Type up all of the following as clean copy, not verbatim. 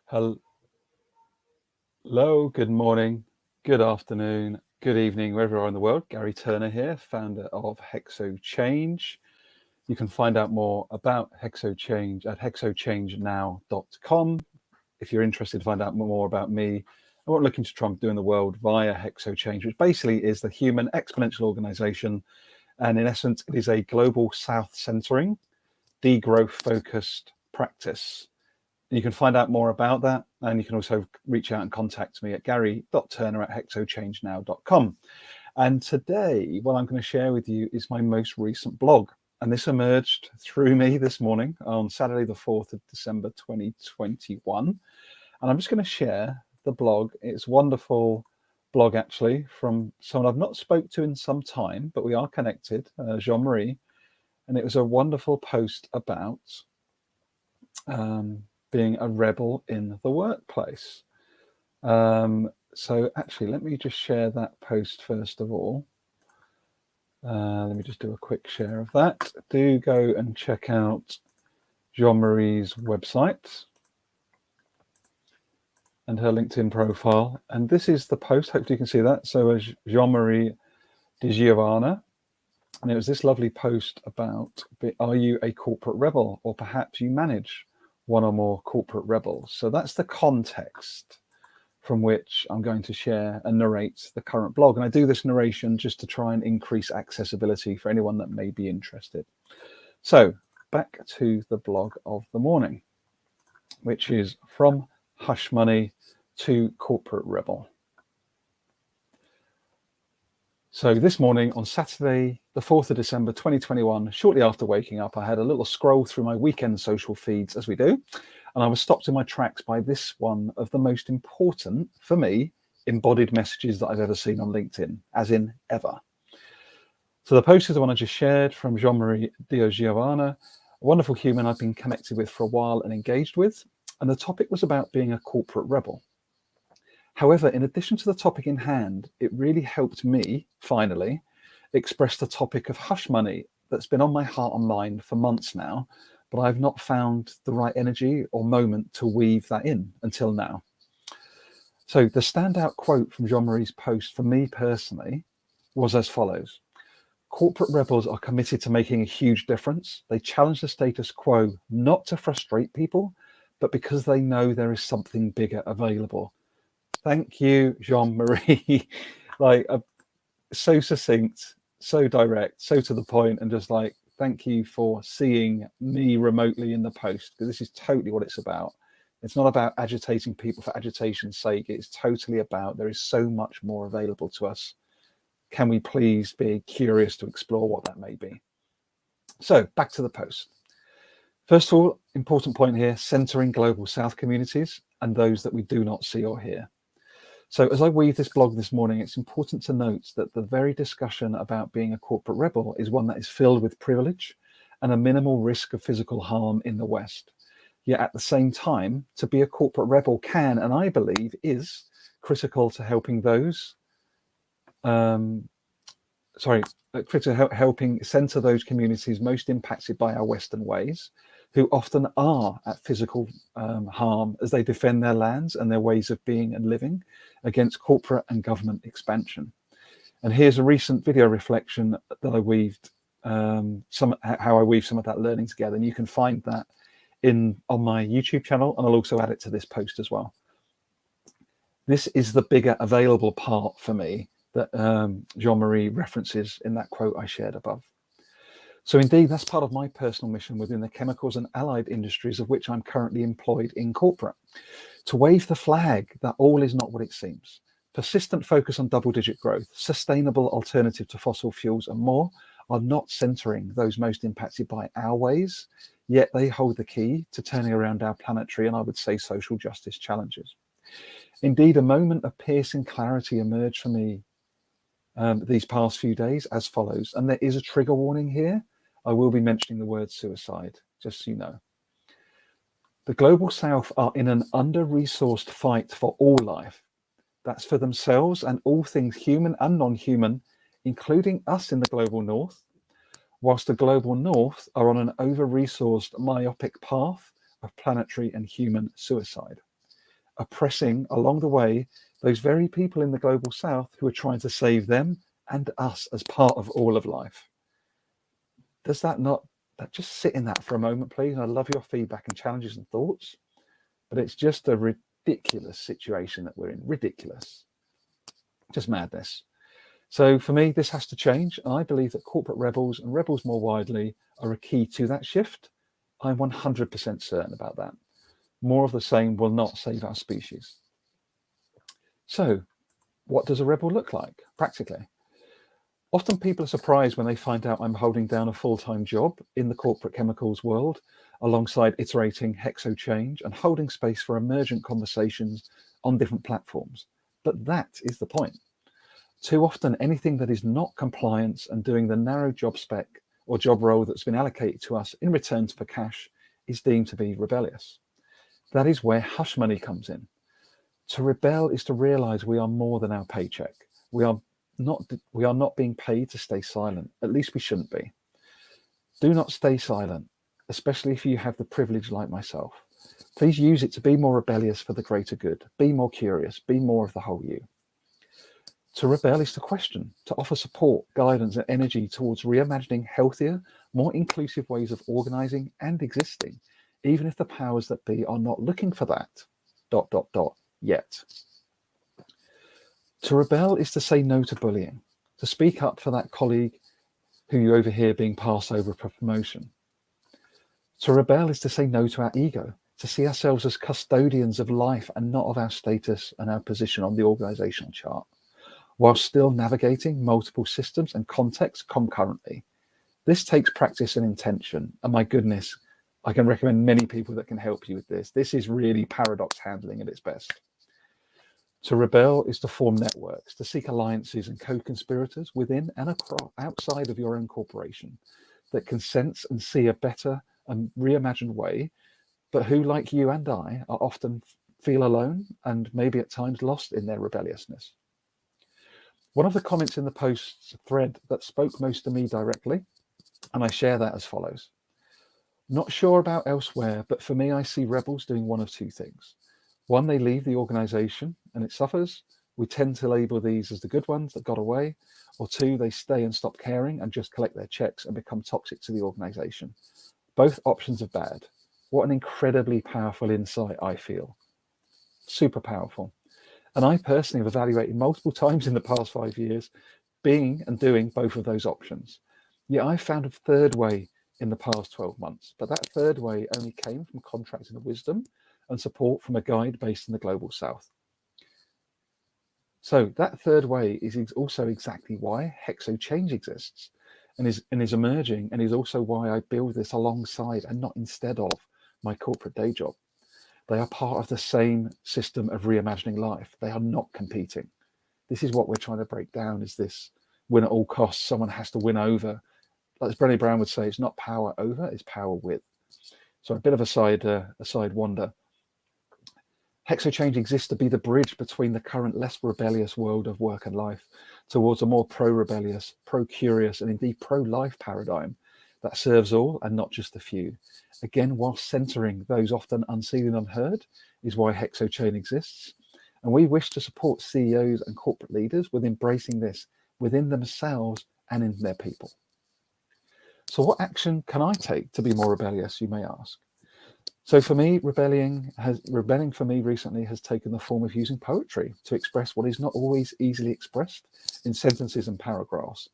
Hello, good morning, good afternoon, good evening, wherever you are in the world. Garry Turner here, founder of Hexo Change. You can find out more about Hexo Change at hexochangenow.com. If you're interested to find out more about me and what I'm looking to try and do in the world via Hexo Change, which basically is the human exponential organization. And in essence, it is a global south centering, degrowth focused practice. You can find out more about that, and you can also reach out and contact me at gary.turner@hexochangenow.com. And today, what I'm going to share with you is my most recent blog. And this emerged through me this morning on Saturday, the 4th of December, 2021. And I'm just going to share the blog. It's a wonderful blog, actually, from someone I've not spoke to in some time, but we are connected, Jean-Marie. And it was a wonderful post about being a rebel in the workplace. So actually, let me just share that post first of all. Let me just do a quick share of that. Do go and check out Jean-Marie's website and her LinkedIn profile. And this is the post. Hopefully you can see that. So as Jean-Marie Di Giovanna. And it was this lovely post about, are you a corporate rebel, or perhaps you manage one or more corporate rebels? So that's the context from which I'm going to share and narrate the current blog. And I do this narration just to try and increase accessibility for anyone that may be interested. So back to the blog of the morning, which is From Hush Money to Corporate Rebel. So this morning on Saturday, the 4th of December, 2021, shortly after waking up, I had a little scroll through my weekend social feeds, as we do, and I was stopped in my tracks by this one of the most important, for me, embodied messages that I've ever seen on LinkedIn, as in ever. So the post is the one I just shared from Jean-Marie Di Giovanna, a wonderful human I've been connected with for a while and engaged with, and the topic was about being a corporate rebel. However, in addition to the topic in hand, it really helped me, finally, express the topic of hush money that's been on my heart and mind for months now, but I've not found the right energy or moment to weave that in until now. So the standout quote from Jean-Marie's post for me personally was as follows: corporate rebels are committed to making a huge difference. They challenge the status quo, not to frustrate people, but because they know there is something bigger available. Thank you, Jean-Marie. So succinct, so direct, so to the point, and just like, thank you for seeing me remotely in the post, because this is totally what it's about. It's not about agitating people for agitation's sake. It's totally about there is so much more available to us. Can we please be curious to explore what that may be? So back to the post. First of all, important point here, centering global South communities and those that we do not see or hear. So as I weave this blog this morning, it's important to note that the very discussion about being a corporate rebel is one that is filled with privilege and a minimal risk of physical harm in the West. Yet at the same time, to be a corporate rebel can, and I believe is, critical to helping those, helping center those communities most impacted by our Western ways, who often are at physical harm as they defend their lands and their ways of being and living against corporate and government expansion. And here's a recent video reflection that I weaved, how I weave some of that learning together. And you can find that on my YouTube channel, and I'll also add it to this post as well. This is the bigger available part for me that Jean-Marie references in that quote I shared above. So indeed, that's part of my personal mission within the chemicals and allied industries of which I'm currently employed in corporate, to wave the flag that all is not what it seems. Persistent focus on double-digit growth, sustainable alternative to fossil fuels and more are not centering those most impacted by our ways, yet they hold the key to turning around our planetary and I would say social justice challenges. Indeed, a moment of piercing clarity emerged for me these past few days as follows, and there is a trigger warning here. I will be mentioning the word suicide, just so you know. The Global South are in an under-resourced fight for all life. That's for themselves and all things human and non-human, including us in the Global North, whilst the Global North are on an over-resourced, myopic path of planetary and human suicide. oppressing along the way those very people in the global south who are trying to save them and us as part of all of life. Does that not, just sit in that for a moment, please? I love your feedback and challenges and thoughts, but it's just a ridiculous situation that we're in. Ridiculous. Just madness. So for me, this has to change. And I believe that corporate rebels and rebels more widely are a key to that shift. I'm 100% certain about that. More of the same will not save our species. So what does a rebel look like practically? Often people are surprised when they find out I'm holding down a full-time job in the corporate chemicals world, alongside iterating Hexo change and holding space for emergent conversations on different platforms. But that is the point. Too often, anything that is not compliance and doing the narrow job spec or job role that's been allocated to us in return for cash is deemed to be rebellious. That is where hush money comes in. To rebel is to realize we are more than our paycheck. We are not being paid to stay silent. At least we shouldn't be. Do not stay silent, especially if you have the privilege like myself. Please use it to be more rebellious for the greater good. Be more curious. Be more of the whole you. To rebel is to question, to offer support, guidance, and energy towards reimagining healthier, more inclusive ways of organizing and existing, even if the powers that be are not looking for that, ... yet. To rebel is to say no to bullying, to speak up for that colleague who you overhear being passed over for promotion. To rebel is to say no to our ego, to see ourselves as custodians of life and not of our status and our position on the organizational chart, while still navigating multiple systems and contexts concurrently. This takes practice and intention, and my goodness, I can recommend many people that can help you with this. This is really paradox handling at its best. To rebel is to form networks, to seek alliances and co-conspirators within and across, outside of your own corporation that can sense and see a better and reimagined way, but who, like you and I, are often feel alone and maybe at times lost in their rebelliousness. One of the comments in the post's thread that spoke most to me directly, and I share that as follows. Not sure about elsewhere, but for me, I see rebels doing one of two things. One, they leave the organization and it suffers. We tend to label these as the good ones that got away. Or two, they stay and stop caring and just collect their checks and become toxic to the organization. Both options are bad. What an incredibly powerful insight, I feel. Super powerful. And I personally have evaluated multiple times in the past 5 years being and doing both of those options. Yet I found a third way in the past 12 months, but that third way only came from contracting the wisdom and support from a guide based in the global south. So that third way is also exactly why Hexo Change exists and is emerging, and is also why I build this alongside and not instead of my corporate day job. They are part of the same system of reimagining life. They are not competing. This is what we're trying to break down, is this win at all costs. Someone has to win over. Like as Brené Brown would say, it's not power over, it's power with. So a bit of a side wander. Hexo Change exists to be the bridge between the current less rebellious world of work and life towards a more pro-rebellious, pro-curious, and indeed pro-life paradigm that serves all and not just a few. Again, while centering those often unseen and unheard is why Hexo Chain exists. And we wish to support CEOs and corporate leaders with embracing this within themselves and in their people. So what action can I take to be more rebellious, you may ask? So for me, rebelling for me recently has taken the form of using poetry to express what is not always easily expressed in sentences and paragraphs.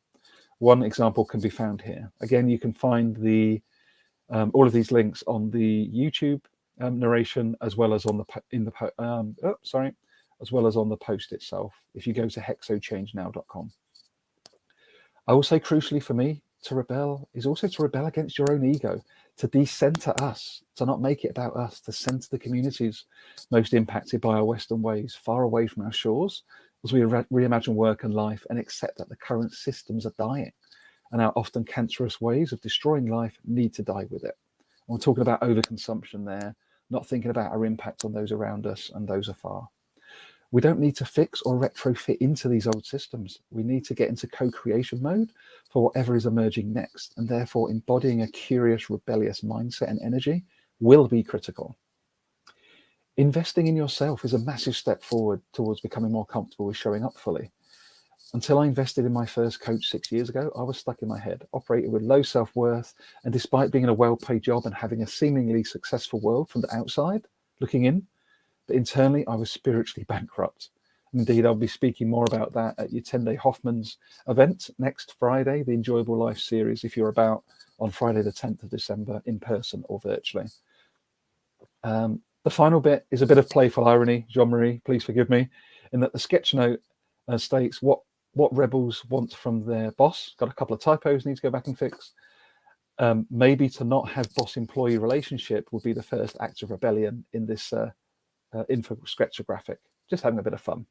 One example can be found here. Again, you can find the all of these links on the YouTube narration, as well as on the as well as on the post itself. If you go to hexochangenow.com. I will say, crucially for me, to rebel is also to rebel against your own ego, to decenter us, to not make it about us, to center the communities most impacted by our Western ways, far away from our shores, as we reimagine work and life and accept that the current systems are dying and our often cancerous ways of destroying life need to die with it. And we're talking about overconsumption there, not thinking about our impact on those around us and those afar. We don't need to fix or retrofit into these old systems. We need to get into co-creation mode for whatever is emerging next, and therefore embodying a curious, rebellious mindset and energy will be critical. Investing in yourself is a massive step forward towards becoming more comfortable with showing up fully. Until I invested in my first coach 6 years ago, I was stuck in my head, operating with low self-worth, and despite being in a well-paid job and having a seemingly successful world from the outside looking in, but internally I was spiritually bankrupt. Indeed, I'll be speaking more about that at your 10-day Hoffman's event next Friday, the Enjoyable Life series, if you're about on Friday the 10th of December in person or virtually. The final bit is a bit of playful irony, Jean-Marie, please forgive me, in that the sketch note states what rebels want from their boss. Got a couple of typos, need to go back and fix. Maybe to not have boss-employee relationship would be the first act of rebellion in this info sketch graphic. Just having a bit of fun.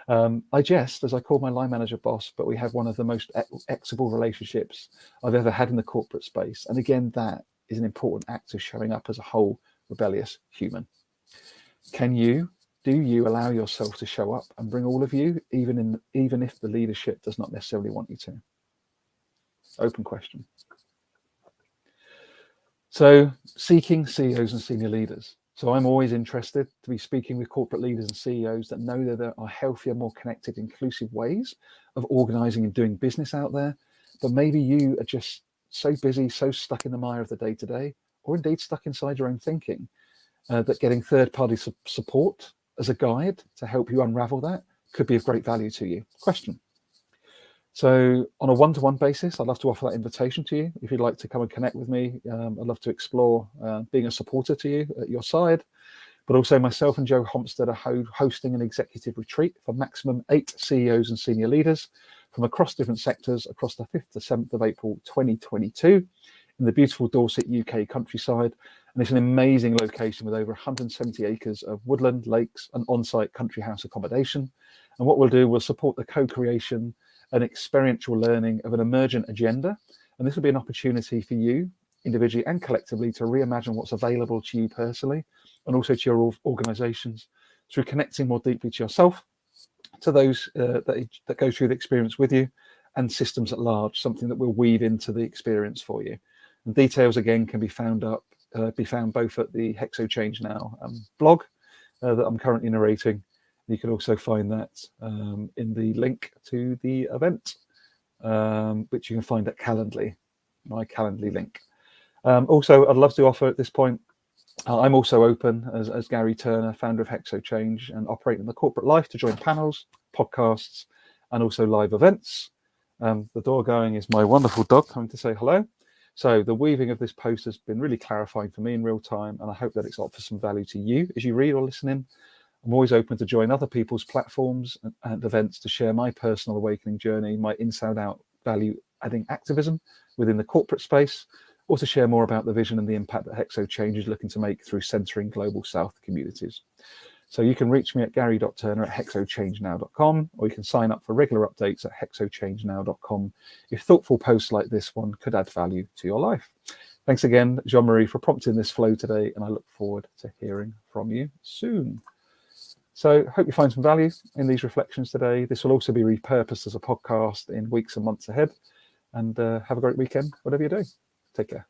I jest as I call my line manager boss, but we have one of the most equitable relationships I've ever had in the corporate space. And again, that is an important act of showing up as a whole rebellious human. Do you allow yourself to show up and bring all of you, even if the leadership does not necessarily want you to? Open question. So, seeking CEOs and senior leaders. So I'm always interested to be speaking with corporate leaders and CEOs that know that there are healthier, more connected, inclusive ways of organizing and doing business out there. But maybe you are just so busy, so stuck in the mire of the day-to-day, or indeed stuck inside your own thinking, that getting third-party support as a guide to help you unravel that could be of great value to you. Question. So on a one-to-one basis, I'd love to offer that invitation to you. If you'd like to come and connect with me, I'd love to explore being a supporter to you at your side. But also myself and Joe Hompstead are hosting an executive retreat for maximum 8 CEOs and senior leaders from across different sectors across the 5th to 7th of April 2022 in the beautiful Dorset, UK countryside. And it's an amazing location with over 170 acres of woodland, lakes, and on-site country house accommodation. And what we'll do, we'll support the co-creation and experiential learning of an emergent agenda. And this will be an opportunity for you, individually and collectively, to reimagine what's available to you personally, and also to your organizations, through connecting more deeply to yourself, to those that go through the experience with you, and systems at large, something that will weave into the experience for you. And details, again, can be found both at the Hexo Change Now blog that I'm currently narrating. You can also find that in the link to the event, which you can find at Calendly, my Calendly link. Also, I'd love to offer at this point, I'm also open as Garry Turner, founder of Hexo Change, and operating the corporate life to join panels, podcasts, and also live events. The door going is my wonderful dog coming to say hello. So the weaving of this post has been really clarifying for me in real time, and I hope that it's offers some value to you as you read or listen in. I'm always open to join other people's platforms and events to share my personal awakening journey, my inside out value adding activism within the corporate space, or to share more about the vision and the impact that Hexo Change is looking to make through centering global South communities. So you can reach me at gary.turner@hexochangenow.com, or you can sign up for regular updates at hexochangenow.com if thoughtful posts like this one could add value to your life. Thanks again, Jean-Marie, for prompting this flow today, and I look forward to hearing from you soon. So hope you find some value in these reflections today. This will also be repurposed as a podcast in weeks and months ahead. And have a great weekend, whatever you do. Take care.